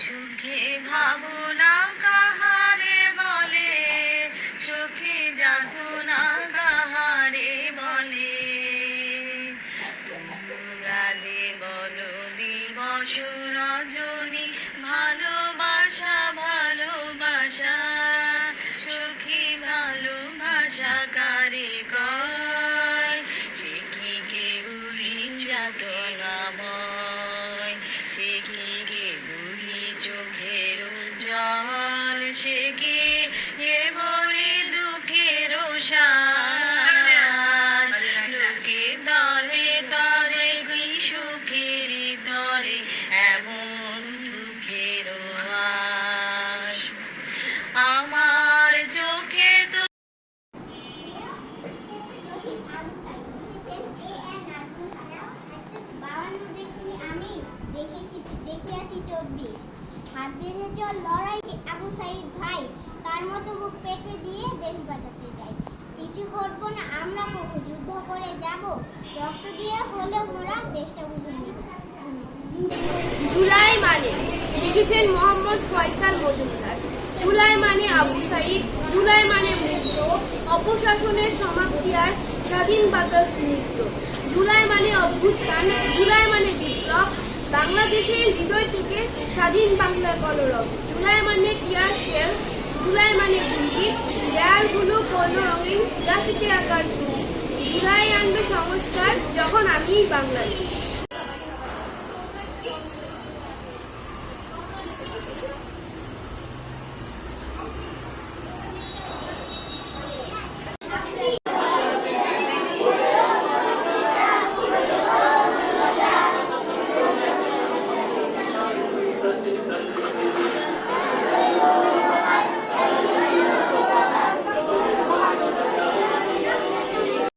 সুখে ভাবনা কাহারে বলে, সুখে যাতনা কাহারে বলে। তোমরা যে বলো দিবস রজনী, ভালোবাসা ভালোবাসা, সুখী ভালোবাসা কারে কয়, সে কি কেবলি যাতনাময়, সে কি কেবলি চোখের জল, সে কি কেবলি দুঃখের সার। লোকে দলে দলে কি সুখের দরে, এমন দুঃখের আশ। আমার চোখে তো দেখিয়াছি 24 হাত বেঁধে চল লড়াই আবু সাইদ ভাই, তার মতো বুক পেতে দিয়ে দেশ বাঁচাতে যাই। পিছু হটবো না আমরা কবু, যুদ্ধ করে যাব, রক্ত দিয়ে হলেও মোরা দেশটা বুঝে নিব। জুলাই মানে লিখেছেন মোহাম্মদ ফয়সাল মজুমদার। জুলাই মানে আবু সাইদ, জুলাই মানে মুক্ত, অপশাসনের সমাপ্তি আর স্বাধীন বাতাস মুক্ত। জুলাই মানে অভ্যুত্থান, জুলাই মানে বিপ্লব, বাংলাদেশের হৃদয় থেকে স্বাধীন বাংলার কলরব। জুলাই মানে টিয়ার শেল, জুলাই মানে গুলি, দেয়ালগুলো পণ্য রঙিন গ্রাফিকে আঁকার তুলি। জুলাই আনবে সংস্কার, যখন আমি বাংলাদেশ।